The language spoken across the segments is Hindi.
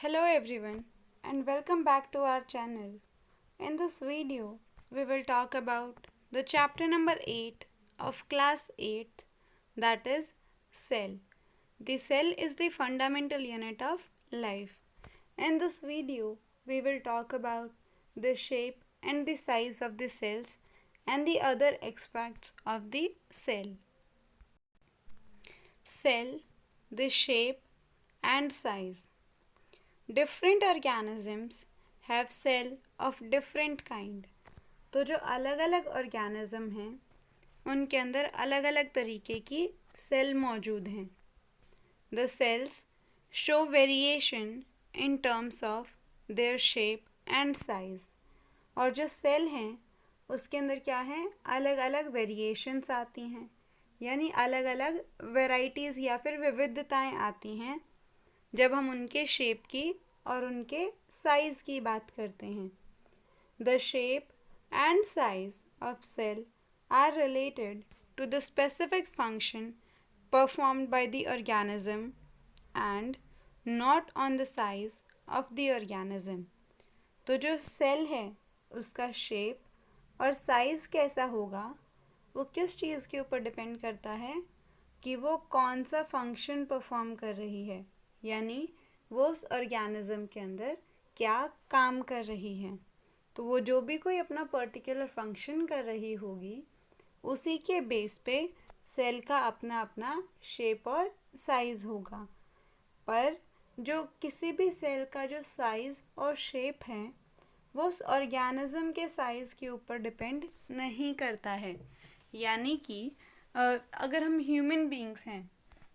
Hello everyone and welcome back to our channel. In this video, we will talk about the chapter number 8 of class 8, that is cell. The cell is the fundamental unit of life. In this video, we will talk about the shape and the size of the cells and the other aspects of the cell. Cell, the shape and size. Different organisms have cell of different kind. तो जो अलग अलग ऑर्गेनिज्म हैं उनके अंदर अलग अलग तरीके की सेल मौजूद हैं. The cells show variation in terms of their shape and size. और जो सेल हैं उसके अंदर क्या है, अलग अलग वेरिएशंस आती हैं, यानी अलग अलग वेराइटीज़ या फिर विविधताएं आती हैं जब हम उनके शेप की और उनके साइज़ की बात करते हैं. The shape and size of cell are related to the specific function performed by the organism and not on the size of the organism. तो जो सेल है उसका शेप और साइज़ कैसा होगा वो किस चीज़ के ऊपर डिपेंड करता है कि वो कौन सा फंक्शन परफॉर्म कर रही है, यानी वो उस ऑर्गेनिज्म के अंदर क्या काम कर रही है. तो वो जो भी कोई अपना पर्टिकुलर फंक्शन कर रही होगी उसी के बेस पे सेल का अपना अपना शेप और साइज़ होगा. पर जो किसी भी सेल का जो साइज़ और शेप है वो उस ऑर्गेनिज्म के साइज़ के ऊपर डिपेंड नहीं करता है. यानी कि अगर हम ह्यूमन बीइंग्स हैं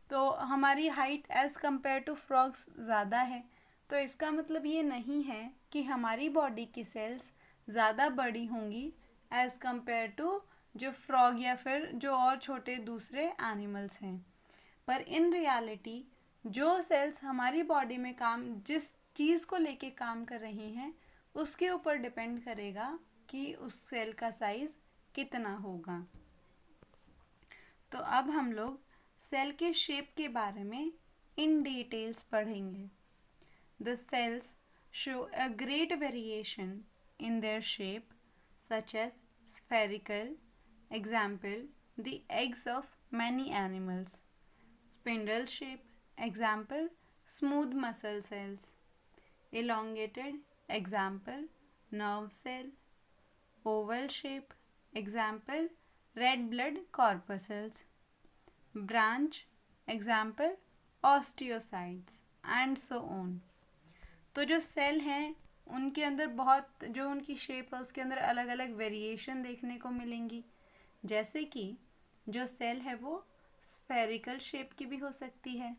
तो हमारी height as compare to frogs ज़्यादा है, तो इसका मतलब ये नहीं है कि हमारी बॉडी की सेल्स ज़्यादा बड़ी होंगी एज़ कंपेयर टू जो फ्रॉग या फिर जो और छोटे दूसरे एनिमल्स हैं. पर इन रियलिटी जो सेल्स हमारी बॉडी में काम जिस चीज़ को लेके काम कर रही हैं उसके ऊपर डिपेंड करेगा कि उस सेल का साइज़ कितना होगा. तो अब हम लोग सेल के शेप के बारे में इन डिटेल्स पढ़ेंगे. The cells show a great variation in their shape such as spherical, example the eggs of many animals. Spindle shape, example smooth muscle cells. elongated, example nerve cell. Oval shape, example red blood corpuscles. Branch, example osteocytes and so on. तो जो सेल हैं उनके अंदर बहुत जो उनकी शेप है उसके अंदर अलग अलग वेरिएशन देखने को मिलेंगी. जैसे कि जो सेल है वो स्फेरिकल शेप की भी हो सकती है.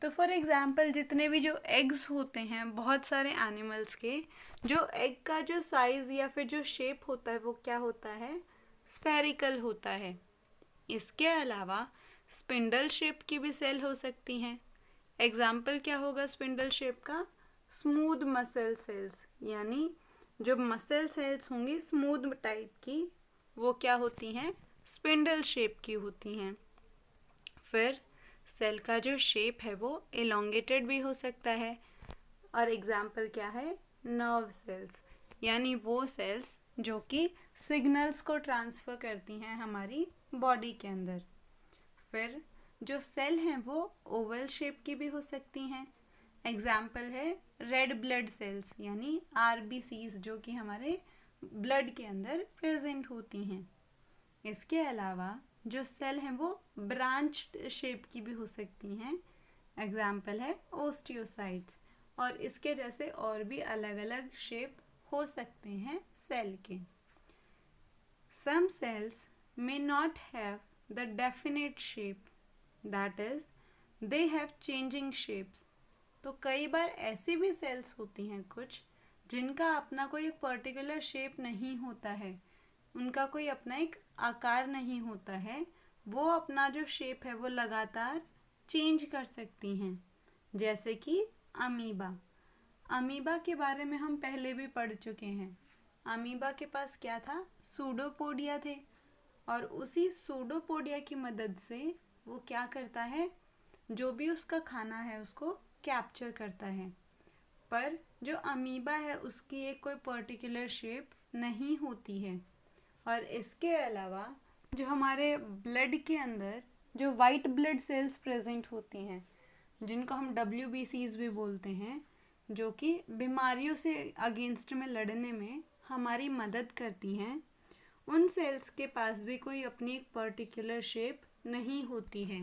तो फॉर एग्ज़ाम्पल जितने भी जो एग्स होते हैं बहुत सारे एनिमल्स के, जो एग का जो साइज़ या फिर जो शेप होता है वो क्या होता है, स्फेरिकल होता है. इसके अलावा स्पिंडल शेप की भी सेल हो सकती हैं. एग्जाम्पल क्या होगा स्पिंडल शेप का, स्मूथ मसल सेल्स, यानी जो मसल सेल्स होंगी स्मूथ टाइप की वो क्या होती हैं, स्पिंडल शेप की होती हैं. फिर सेल का जो शेप है वो एलोंगेटेड भी हो सकता है. और एग्जाम्पल क्या है, नर्व सेल्स, यानी वो सेल्स जो कि सिग्नल्स को ट्रांसफ़र करती हैं हमारी बॉडी के अंदर. फिर जो सेल हैं वो ओवल शेप की भी हो सकती हैं. एग्जाम्पल है रेड ब्लड सेल्स, यानी आरबीसीज जो कि हमारे ब्लड के अंदर प्रेजेंट होती हैं. इसके अलावा जो सेल हैं वो ब्रांच शेप की भी हो सकती हैं. एग्जाम्पल है ओस्टियोसाइट्स. और इसके जैसे और भी अलग अलग शेप हो सकते हैं सेल के. सम sales may not have the definite shape, that is they have changing shapes. तो कई बार ऐसी भी सेल्स होती हैं कुछ जिनका अपना कोई एक पर्टिकुलर शेप नहीं होता है, उनका कोई अपना एक आकार नहीं होता है, वो अपना जो शेप है वो लगातार चेंज कर सकती हैं. जैसे कि अमीबा. अमीबा के बारे में हम पहले भी पढ़ चुके हैं. अमीबा के पास क्या था, सूडोपोडिया थे, और उसी सूडोपोडिया की मदद से वो क्या करता है, जो भी उसका खाना है उसको कैप्चर करता है. पर जो अमीबा है उसकी एक कोई पर्टिकुलर शेप नहीं होती है। और इसके अलावा जो हमारे ब्लड के अंदर जो वाइट ब्लड सेल्स प्रेजेंट होती हैं, जिनको हम WBCs भी बोलते हैं, जो कि बीमारियों से अगेंस्ट में लड़ने में हमारी मदद करती हैं, उन सेल्स के पास भी कोई अपनी एक पर्टिकुलर शेप नहीं होती है,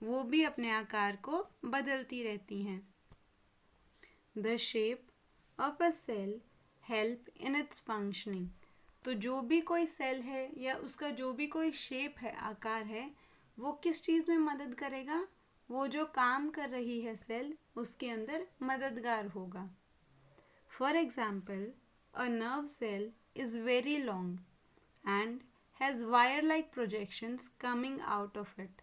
वो भी अपने आकार को बदलती रहती हैं। The shape of a cell help in its functioning. तो जो भी कोई सेल है या उसका जो भी कोई शेप है, आकार है, वो किस चीज़ में मदद करेगा? वो जो काम कर रही है सेल उसके अंदर मददगार होगा। For example, a nerve cell is very long and has wire-like projections coming out of it।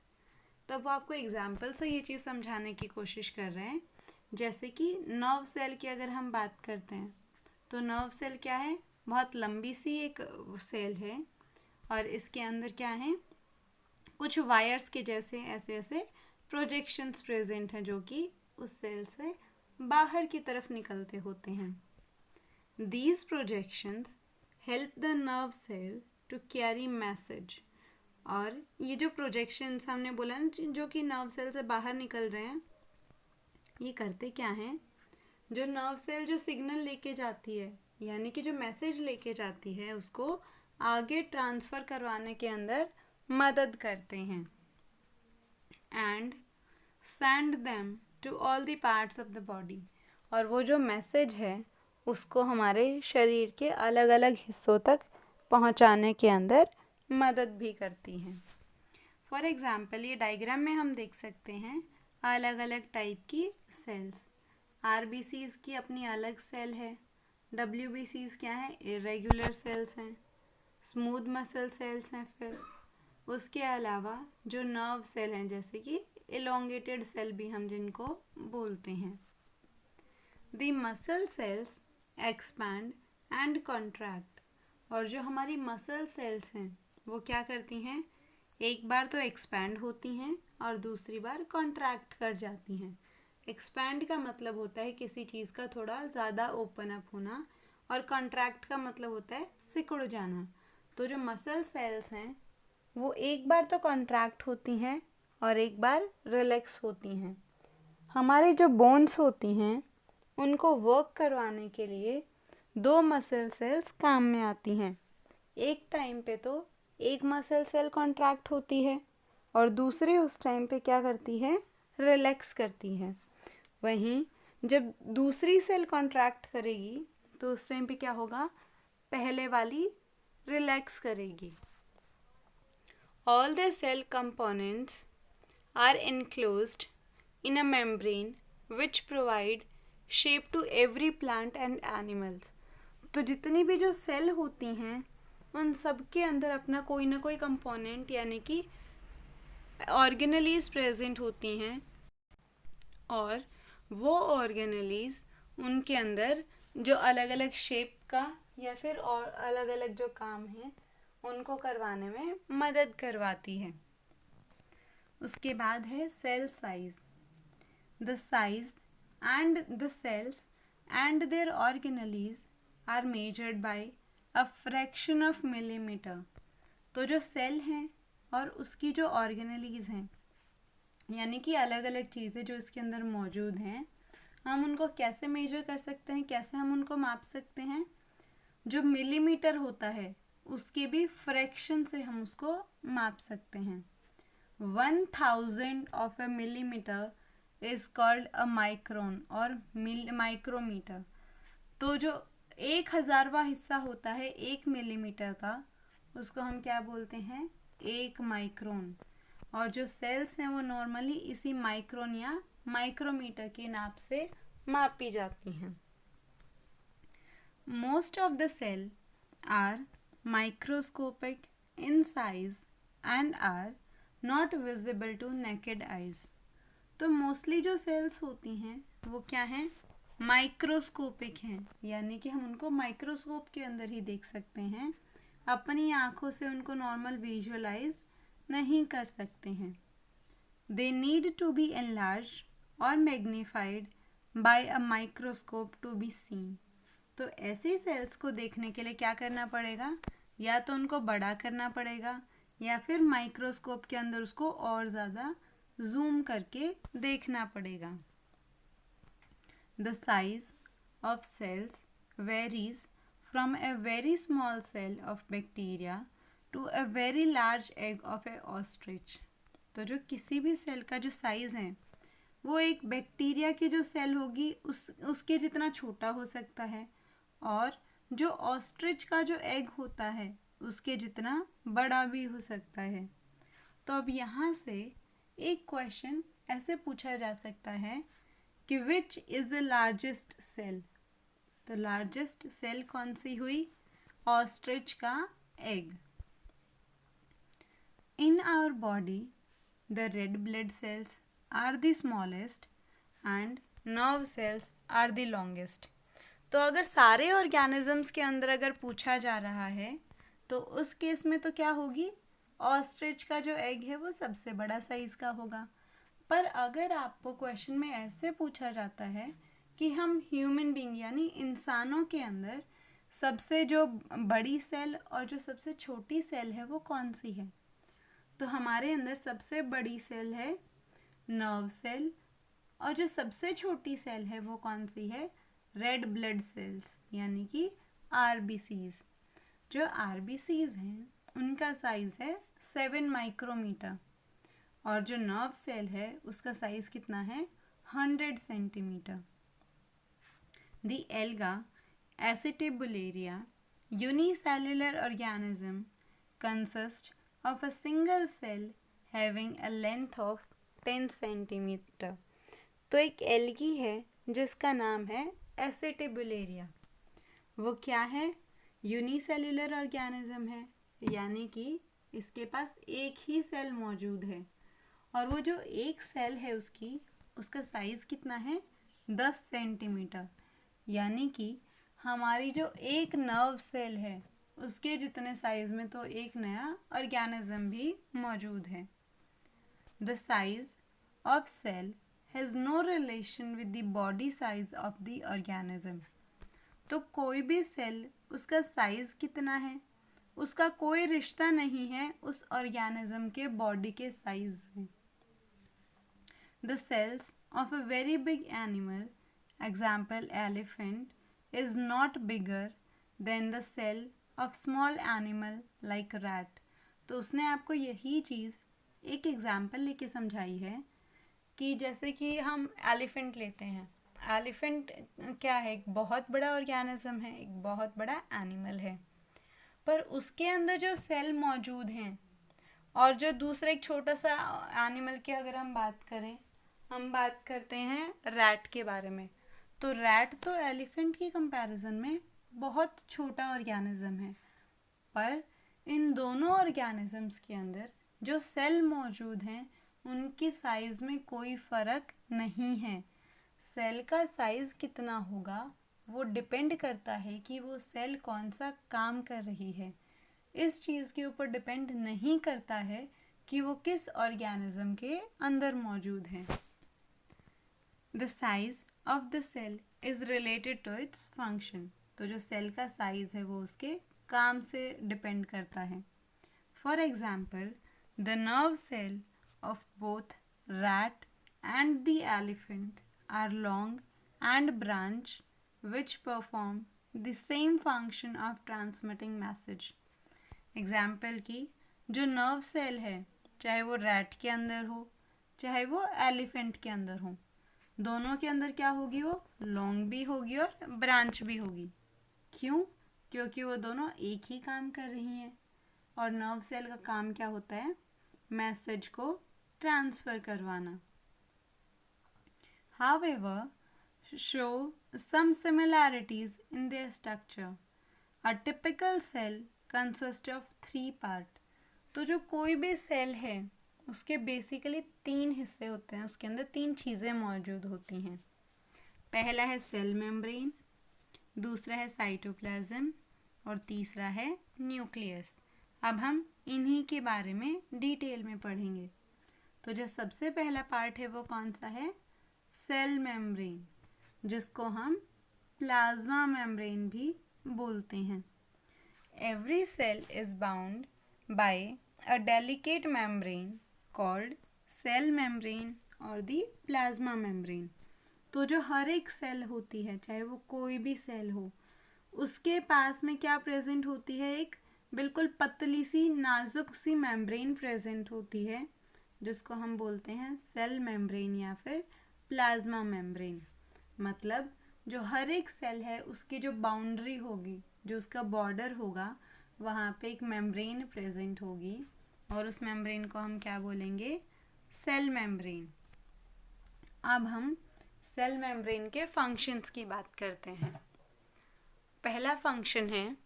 तब वो आपको एग्जाम्पल से ये चीज़ समझाने की कोशिश कर रहे हैं। जैसे कि नर्व सेल की अगर हम बात करते हैं तो नर्व सेल क्या है? बहुत लंबी सी एक सेल है और इसके अंदर क्या है? कुछ वायर्स के जैसे ऐसे ऐसे प्रोजेक्शंस प्रेजेंट हैं जो कि उस सेल से बाहर की तरफ निकलते होते हैं। These projections help the nerve cell to carry message। और ये जो प्रोजेक्शंस हमने बोला ना, जो कि नर्व सेल से बाहर निकल रहे हैं, ये करते क्या हैं? जो नर्व सेल जो सिग्नल लेके जाती है, यानी कि जो मैसेज लेके जाती है, उसको आगे ट्रांसफ़र करवाने के अंदर मदद करते हैं। And send them to all the parts of the body. और वो जो मैसेज है उसको हमारे शरीर के अलग अलग हिस्सों तक पहुंचाने के अंदर मदद भी करती हैं। फॉर एग्ज़ाम्पल, ये डायग्राम में हम देख सकते हैं अलग अलग टाइप की सेल्स। RBCs की अपनी अलग सेल है। WBCs क्या है? इरेगुलर सेल्स हैं। स्मूथ मसल सेल्स हैं। फिर उसके अलावा जो नर्व सेल हैं, जैसे कि इलोंगेटेड सेल भी हम जिनको बोलते हैं। The muscle cells expand and contract. और जो हमारी मसल सेल्स हैं वो क्या करती हैं? एक बार तो एक्सपैंड होती हैं और दूसरी बार कॉन्ट्रैक्ट कर जाती हैं। एक्सपैंड का मतलब होता है किसी चीज़ का थोड़ा ज़्यादा ओपन अप होना, और कॉन्ट्रैक्ट का मतलब होता है सिकुड़ जाना। तो जो मसल सेल्स हैं वो एक बार तो कॉन्ट्रैक्ट होती हैं और एक बार रिलैक्स होती हैं। हमारी जो बोन्स होती हैं उनको वर्क करवाने के लिए दो मसल सेल्स काम में आती हैं। एक टाइम पे तो एक मसल सेल कॉन्ट्रैक्ट होती है और दूसरी उस टाइम पे क्या करती है? रिलैक्स करती है। वहीं जब दूसरी सेल कॉन्ट्रैक्ट करेगी तो उस टाइम पे क्या होगा? पहले वाली रिलैक्स करेगी। All the cell components are enclosed in a membrane which provide shape to every plant and animals। तो जितनी भी जो सेल होती हैं उन सब के अंदर अपना कोई ना कोई कंपोनेंट यानी कि ऑर्गेनेलीज प्रेजेंट होती हैं, और वो ऑर्गेनेलीज उनके अंदर जो अलग अलग शेप का या फिर और अलग अलग जो काम है उनको करवाने में मदद करवाती है। उसके बाद है cell size. The size and the cells and their organelles are measured by a fraction of millimetre. तो जो सेल हैं और उसकी जो ऑर्गेनेलीज हैं, यानी कि अलग अलग चीज़ें जो इसके अंदर मौजूद हैं, हम उनको कैसे मेजर कर सकते हैं, कैसे हम उनको माप सकते हैं? जो मिलीमीटर होता है उसके भी फ्रैक्शन से हम उसको माप सकते हैं। 1000 of A millimetre is called a micron और माइक्रोमीटर। तो जो 1000वां हिस्सा होता है 1 मिलीमीटर का, उसको हम क्या बोलते हैं? 1 माइक्रोन। और जो सेल्स हैं वो नॉर्मली इसी माइक्रोन या माइक्रोमीटर के नाप से मापी जाती हैं। Most of the cell are microscopic in size and are not visible to naked eyes। तो मोस्टली जो सेल्स होती हैं वो क्या हैं? माइक्रोस्कोपिक हैं, यानी कि हम उनको माइक्रोस्कोप के अंदर ही देख सकते हैं, अपनी आँखों से उनको नॉर्मल विजुअलाइज नहीं कर सकते हैं। They need to be enlarged और magnified by a microscope to be seen. तो ऐसे सेल्स को देखने के लिए क्या करना पड़ेगा, या तो उनको बड़ा करना पड़ेगा या फिर माइक्रोस्कोप के अंदर उसको और ज़्यादा जूम करके देखना पड़ेगा। The size of cells varies from a very small cell of bacteria to a very large egg of a ostrich। तो जो किसी भी सेल का जो साइज़ है वो एक बैक्टीरिया की जो सेल होगी उसके जितना छोटा हो सकता है, और जो ऑस्ट्रिच का जो एग होता है उसके जितना बड़ा भी हो सकता है। तो अब यहाँ से एक क्वेश्चन ऐसे पूछा जा सकता है कि which is the largest cell. तो लार्जेस्ट सेल कौन सी हुई, ऑस्ट्रिच का egg. In our body the red blood cells are the smallest and nerve cells are the longest. तो अगर सारे ऑर्गेनिजम्स के अंदर अगर पूछा जा रहा है तो उस केस में तो क्या होगी, ऑस्ट्रिच का जो एग है वो सबसे बड़ा साइज़ का होगा। पर अगर आपको क्वेश्चन में ऐसे पूछा जाता है कि हम ह्यूमन बीइंग यानी इंसानों के अंदर सबसे जो बड़ी सेल और जो सबसे छोटी सेल है वो कौन सी है, तो हमारे अंदर सबसे बड़ी सेल है नर्व सेल, और जो सबसे छोटी सेल है वो कौन सी है, रेड ब्लड सेल्स यानी कि आरबीसीज। जो आरबीसीज हैं उनका साइज़ है 7 माइक्रोमीटर, और जो नर्व सेल है उसका साइज़ कितना है, 100 centimetre. The alga Acetobularia unicellular organism consists of a single cell having a length of 10 centimetre. तो एक एल्गी है जिसका नाम है एसेटिबुलेरिया। वो क्या है, यूनिसेल्युलर ऑर्गेनिज्म है, यानी कि इसके पास एक ही सेल मौजूद है, और वो जो एक सेल है उसका साइज़ कितना है, 10 सेंटीमीटर। यानी कि हमारी जो एक नर्व सेल है उसके जितने साइज़ में तो एक नया ऑर्गेनिज्म भी मौजूद है। The size of cell has no relation with the body size of the organism. तो कोई भी सेल उसका साइज़ कितना है उसका कोई रिश्ता नहीं है उस ऑर्गेनिज्म के बॉडी के साइज में। The cells of a very big animal example elephant is not bigger than the cell of small animal like rat। तो उसने आपको यही चीज़ एक एग्जाम्पल लेके समझाई है कि जैसे कि हम एलिफेंट लेते हैं, एलिफेंट क्या है, एक बहुत बड़ा ऑर्गेनिज्म है, एक बहुत बड़ा एनिमल है, पर उसके अंदर जो सेल मौजूद हैं और जो दूसरा एक छोटा सा एनिमल की अगर हम बात करें, हम बात करते हैं रैट के बारे में, तो रैट तो एलिफेंट की कंपैरिजन में बहुत छोटा ऑर्गेनिज्म है, पर इन दोनों ऑर्गेनिजम्स के अंदर जो सेल मौजूद हैं उनकी साइज़ में कोई फ़र्क नहीं है। सेल का साइज़ कितना होगा वो डिपेंड करता है कि वो सेल कौन सा काम कर रही है, इस चीज़ के ऊपर डिपेंड नहीं करता है कि वो किस ऑर्गेनिज्म के अंदर मौजूद है। The size of the cell is related to its function. तो जो सेल का साइज़ है वो उसके काम से डिपेंड करता है। For example the nerve cell of both rat and the elephant are long and branch which perform the same function of transmitting message. Example की जो नर्व सेल है चाहे वो रैट के अंदर हो चाहे वो एलिफेंट के अंदर हो, दोनों के अंदर क्या होगी, वो लॉन्ग भी होगी और ब्रांच भी होगी। क्यों, क्योंकि वो दोनों एक ही काम कर रही हैं, और नर्व सेल का काम क्या होता है, मैसेज को ट्रांसफ़र करवाना। However show some similarities in their structure. A typical cell consist of 3 part. तो जो कोई भी सेल है उसके बेसिकली 3 हिस्से होते हैं, उसके अंदर 3 चीज़ें मौजूद होती हैं। पहला है सेल मेम्ब्रेन, दूसरा है साइटोप्लाज्म और तीसरा है न्यूक्लियस। अब हम इन्हीं के बारे में डिटेल में पढ़ेंगे। तो जो सबसे पहला पार्ट है वो कौन सा है, सेल मेम्ब्रेन। जिसको हम प्लाज्मा मेम्ब्रेन भी बोलते हैं। Every cell is bound by a delicate membrane called cell membrane और दी प्लाज्मा मेम्ब्रेन। तो जो हर एक सेल होती है, चाहे वो कोई भी सेल हो, उसके पास में क्या प्रेजेंट होती है, एक बिल्कुल पतली सी नाजुक सी मेम्ब्रेन प्रेजेंट होती है, जिसको हम बोलते हैं सेल मेम्ब्रेन या फिर प्लाज्मा मेम्ब्रेन। मतलब जो हर एक सेल है उसकी जो बाउंड्री होगी, जो उसका बॉर्डर होगा, वहाँ पे एक मेम्ब्रेन प्रेजेंट होगी और उस मेम्ब्रेन को हम क्या बोलेंगे, सेल मेम्ब्रेन। अब हम सेल मेम्ब्रेन के फंक्शंस की बात करते हैं। पहला फंक्शन है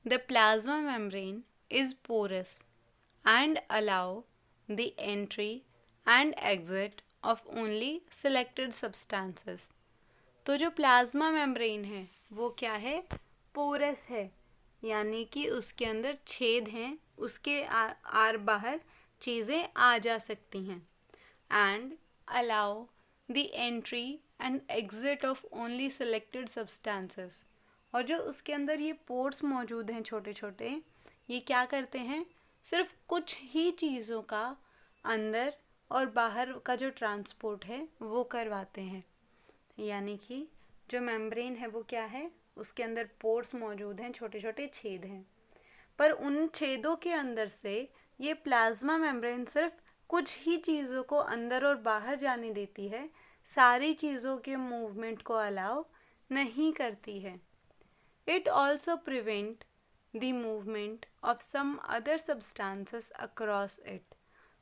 the plasma membrane is porous and allow the entry and exit of only selected substances. तो जो प्लाज्मा मेम्ब्रेन है वो क्या है, पोरस है, यानी कि उसके अंदर छेद हैं, उसके आर बाहर चीज़ें आ जा सकती हैं। And allow the entry and exit of only selected substances. और जो उसके अंदर ये पोर्स मौजूद हैं छोटे छोटे, ये क्या करते हैं, सिर्फ कुछ ही चीज़ों का अंदर और बाहर का जो ट्रांसपोर्ट है वो करवाते हैं। यानी कि जो मेम्ब्रेन है वो क्या है, उसके अंदर पोर्स मौजूद हैं, छोटे छोटे छेद हैं, पर उन छेदों के अंदर से ये प्लाज्मा मेम्ब्रेन सिर्फ कुछ ही चीज़ों को अंदर और बाहर जाने देती है, सारी चीज़ों के मूवमेंट को अलाउ नहीं करती है। It also prevent the movement of some other substances across it.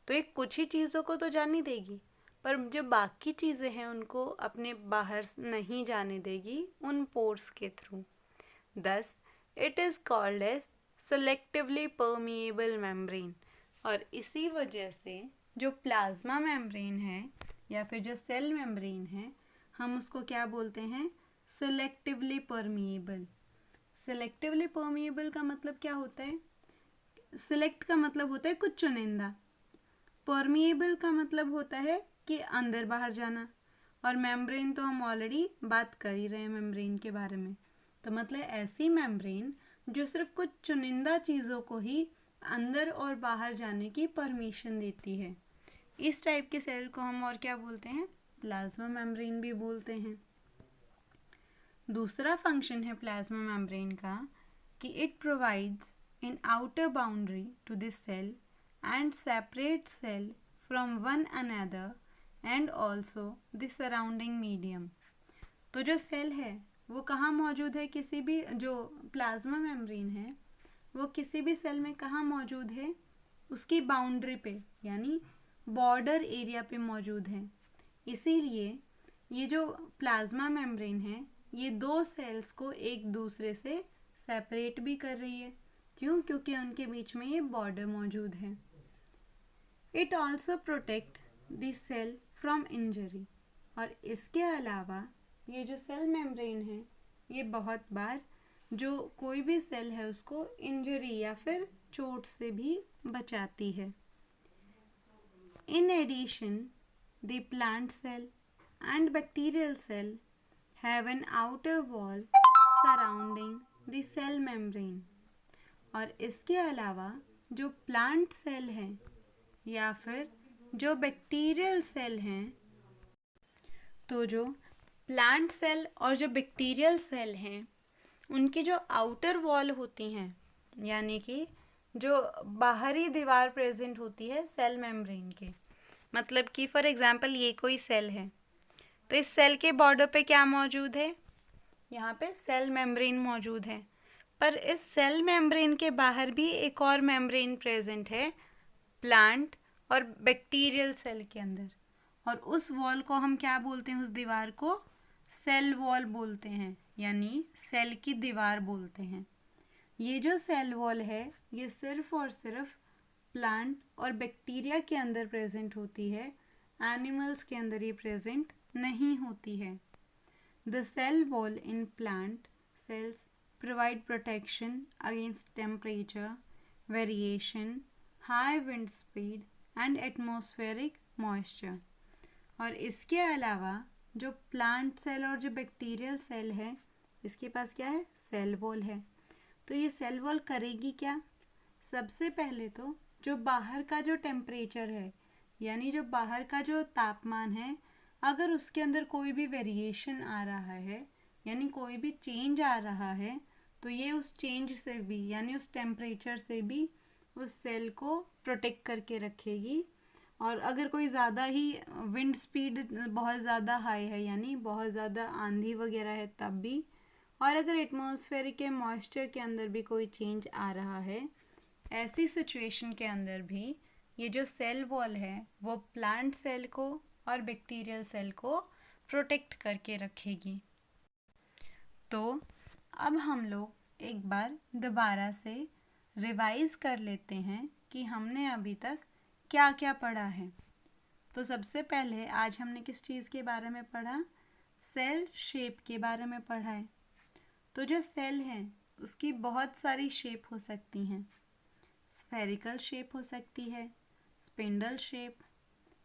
तो ये कुछ ही चीज़ों को तो जाने देगी, पर जो बाकी चीज़ें हैं उनको अपने बाहर नहीं जाने देगी उन पोर्स के through. Thus it is called as selectively permeable membrane. और इसी वजह से जो प्लाज्मा मेम्ब्रेन है या फिर जो सेल मेम्ब्रेन है, हम उसको क्या बोलते हैं, सेलेक्टिवली परमिएबल। सेलेक्टिवली परमिएबल का मतलब क्या होता है, सिलेक्ट का मतलब होता है कुछ चुनिंदा, परमिएबल का मतलब होता है कि अंदर बाहर जाना, और मेम्ब्रेन तो हम ऑलरेडी बात कर ही रहे हैं मेम्ब्रेन के बारे में। तो मतलब ऐसी मेम्ब्रेन जो सिर्फ कुछ चुनिंदा चीज़ों को ही अंदर और बाहर जाने की परमिशन देती है, इस टाइप के सेल को हम और क्या बोलते हैं, प्लाज्मा मेम्ब्रेन भी बोलते हैं। दूसरा फंक्शन है प्लाज्मा मेम्ब्रेन का कि it provides an outer boundary to this cell and separate cell from one another and also the surrounding medium. तो जो सेल है वो कहाँ मौजूद है, किसी भी जो प्लाज्मा मेम्ब्रेन है वो किसी भी सेल में कहाँ मौजूद है, उसकी बाउंड्री पे यानी बॉर्डर एरिया पे मौजूद है। इसीलिए ये जो प्लाज्मा मेम्ब्रेन है ये दो सेल्स को एक दूसरे से सेपरेट भी कर रही है। क्यों, क्योंकि उनके बीच में ये बॉर्डर मौजूद है। It also protect the cell from injury. और इसके अलावा ये जो सेल मेम्ब्रेन है ये बहुत बार जो कोई भी सेल है उसको इंजरी या फिर चोट से भी बचाती है। In addition the plant cell and bacterial cell have an outer wall surrounding the cell membrane। और इसके अलावा जो प्लांट सेल हैं या फिर जो बैक्टीरियल सेल हैं, तो जो प्लांट सेल और जो बैक्टीरियल सेल हैं उनकी जो आउटर वॉल होती हैं, यानी कि जो बाहरी दीवार प्रेजेंट होती है सेल मेम्ब्रेन के, मतलब कि फॉर एग्जांपल ये कोई सेल है, तो इस सेल के बॉर्डर पे क्या मौजूद है, यहाँ पे सेल मेम्ब्रेन मौजूद है, पर इस सेल मेम्ब्रेन के बाहर भी एक और मेम्ब्रेन प्रेजेंट है प्लांट और बैक्टीरियल सेल के अंदर, और उस वॉल को हम क्या बोलते हैं, उस दीवार को सेल वॉल बोलते हैं, यानी सेल की दीवार बोलते हैं। ये जो सेल वॉल है ये सिर्फ और सिर्फ प्लांट और बैक्टीरिया के अंदर प्रेजेंट होती है, एनिमल्स के अंदर ये प्रेजेंट नहीं होती है। The cell wall in plant cells provide protection against temperature variation, high wind speed and atmospheric moisture. और इसके अलावा जो प्लांट सेल और जो बैक्टीरियल सेल है, इसके पास क्या है, सेल वॉल है। तो ये सेल वॉल करेगी क्या? सबसे पहले तो जो बाहर का जो टेम्परेचर है, यानी जो बाहर का जो तापमान है, अगर उसके अंदर कोई भी वेरिएशन आ रहा है, यानी कोई भी चेंज आ रहा है, तो ये उस चेंज से भी, यानी उस टेम्परेचर से भी उस सेल को प्रोटेक्ट करके रखेगी। और अगर कोई ज़्यादा ही विंड स्पीड बहुत ज़्यादा हाई है, यानी बहुत ज़्यादा आंधी वगैरह है, तब भी। और अगर एटमॉस्फेयर के मॉइस्चर के अंदर भी कोई चेंज आ रहा है, ऐसी सिचुएशन के अंदर भी ये जो सेल वॉल है वो प्लांट सेल को और बैक्टीरियल सेल को प्रोटेक्ट करके रखेगी। तो अब हम लोग एक बार दोबारा से रिवाइज कर लेते हैं कि हमने अभी तक क्या क्या पढ़ा है। तो सबसे पहले आज हमने किस चीज़ के बारे में पढ़ा? सेल शेप के बारे में पढ़ा है। तो जो सेल है उसकी बहुत सारी शेप हो सकती हैं। स्फेरिकल शेप हो सकती है, spindle shape,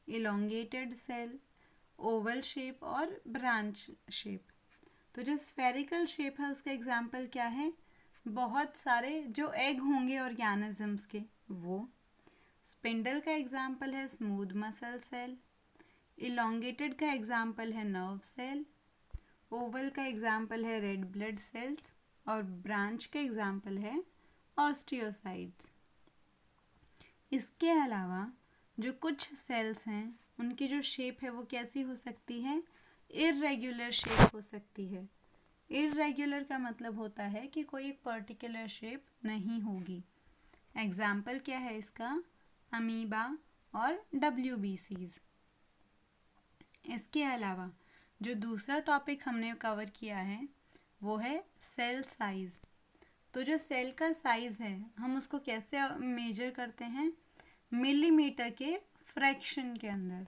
elongated cell, oval shape और ब्रांच शेप। तो जो स्फेरिकल शेप है उसका एग्जाम्पल क्या है? बहुत सारे जो एग होंगे ऑर्गेनिजम्स के, वो। स्पिंडल का एग्जाम्पल है स्मूथ मसल सेल, इलोंगेटेड का एग्जाम्पल है नर्व सेल, ओवल का एग्जाम्पल है रेड ब्लड सेल्स और ब्रांच का एग्जाम्पल है ऑस्टियोसाइट्स। इसके अलावा जो कुछ सेल्स हैं उनकी जो शेप है वो कैसी हो सकती है? इर्रेगुलर शेप हो सकती है। इर्रेगुलर का मतलब होता है कि कोई एक पर्टिकुलर शेप नहीं होगी। एग्जाम्पल क्या है इसका? अमीबा और WBCs। इसके अलावा जो दूसरा टॉपिक हमने कवर किया है वो है सेल साइज। तो जो सेल का साइज़ है हम उसको कैसे मेजर करते हैं? मिलीमीटर के फ्रैक्शन के अंदर।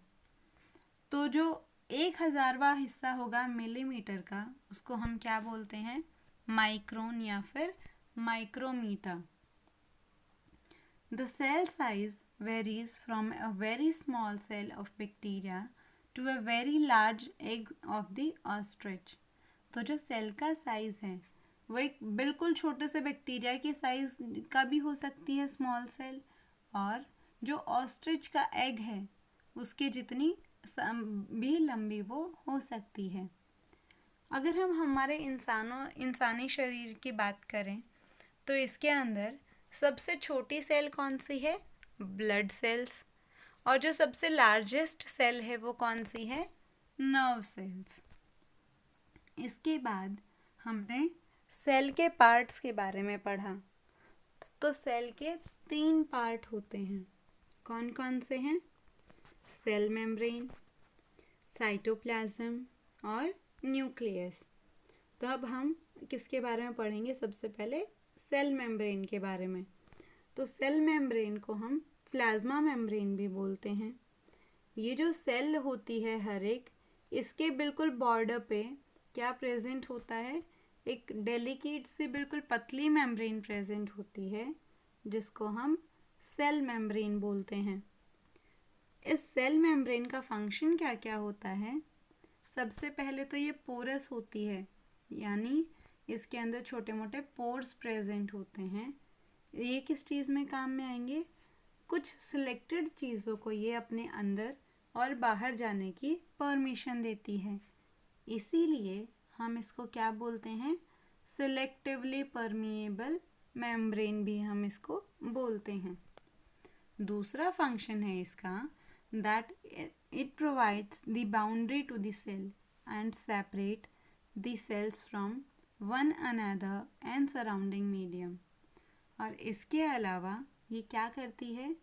तो जो 1000वां हिस्सा होगा मिलीमीटर का, उसको हम क्या बोलते हैं? माइक्रोन या फिर micrometre. The cell size varies from a very small cell of bacteria to a very large egg of the ostrich. तो जो सेल का साइज़ है वो एक बिल्कुल छोटे से बैक्टीरिया की साइज़ का भी हो सकती है, स्मॉल सेल, और जो ऑस्ट्रिच का एग है उसके जितनी भी लंबी वो हो सकती है। अगर हम हमारे इंसानी शरीर की बात करें तो इसके अंदर सबसे छोटी सेल कौन सी है? Blood cells. और जो सबसे लार्जेस्ट सेल है वो कौन सी है? Nerve cells. इसके बाद हमने सेल के पार्ट्स के बारे में पढ़ा। तो सेल के 3 पार्ट होते हैं। कौन कौन से हैं? सेल मेम्ब्रेन, साइटोप्लाज्म और न्यूक्लियस। तो अब हम किसके बारे में पढ़ेंगे? सबसे पहले सेल मेम्ब्रेन के बारे में। तो सेल मेम्ब्रेन को हम प्लाज्मा मेम्ब्रेन भी बोलते हैं। ये जो सेल होती है हर एक, इसके बिल्कुल बॉर्डर पे क्या प्रेजेंट होता है? एक डेलिकेट सी बिल्कुल पतली मेम्ब्रेन प्रेजेंट होती है जिसको हम सेल मेम्ब्रेन बोलते हैं। इस सेल मेम्ब्रेन का फंक्शन क्या क्या होता है? सबसे पहले तो ये पोरस होती है, यानी इसके अंदर छोटे मोटे पोर्स प्रेजेंट होते हैं। ये किस चीज़ में काम में आएंगे? कुछ सिलेक्टेड चीज़ों को ये अपने अंदर और बाहर जाने की परमिशन देती है। इसीलिए हम इसको क्या बोलते हैं? सिलेक्टिवली परमिएबल मेम्ब्रेन भी हम इसको बोलते हैं। दूसरा फंक्शन है इसका that it provides the boundary to the cell and separate the cells from one another and surrounding medium। और इसके अलावा ये क्या करती है?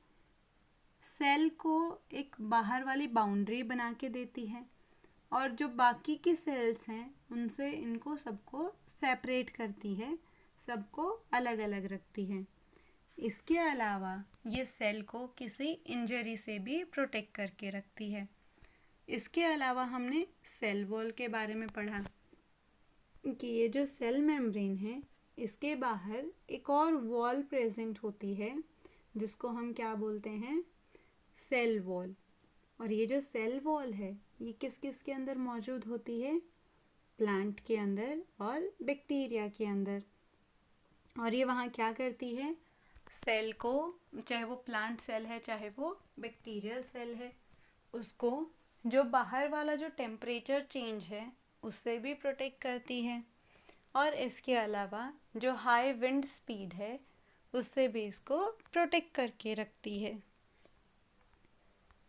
सेल को एक बाहर वाली बाउंड्री बना के देती है और जो बाकी की सेल्स हैं उनसे इनको सबको सेपरेट करती है, सबको अलग अलग रखती है। इसके अलावा ये सेल को किसी इंजरी से भी प्रोटेक्ट करके रखती है। इसके अलावा हमने सेल वॉल के बारे में पढ़ा कि ये जो सेल मेम्ब्रेन है इसके बाहर एक और वॉल प्रेजेंट होती है जिसको हम क्या बोलते हैं? Cell wall. और ये जो सेल वॉल है ये किस किस के अंदर मौजूद होती है? प्लांट के अंदर और बैक्टीरिया के अंदर। और ये वहाँ क्या करती है? सेल को, चाहे वो प्लांट सेल है चाहे वो बैक्टीरियल सेल है, उसको जो बाहर वाला जो टेम्परेचर चेंज है उससे भी प्रोटेक्ट करती है। और इसके अलावा जो हाई विंड स्पीड है उससे भी इसको प्रोटेक्ट करके रखती है।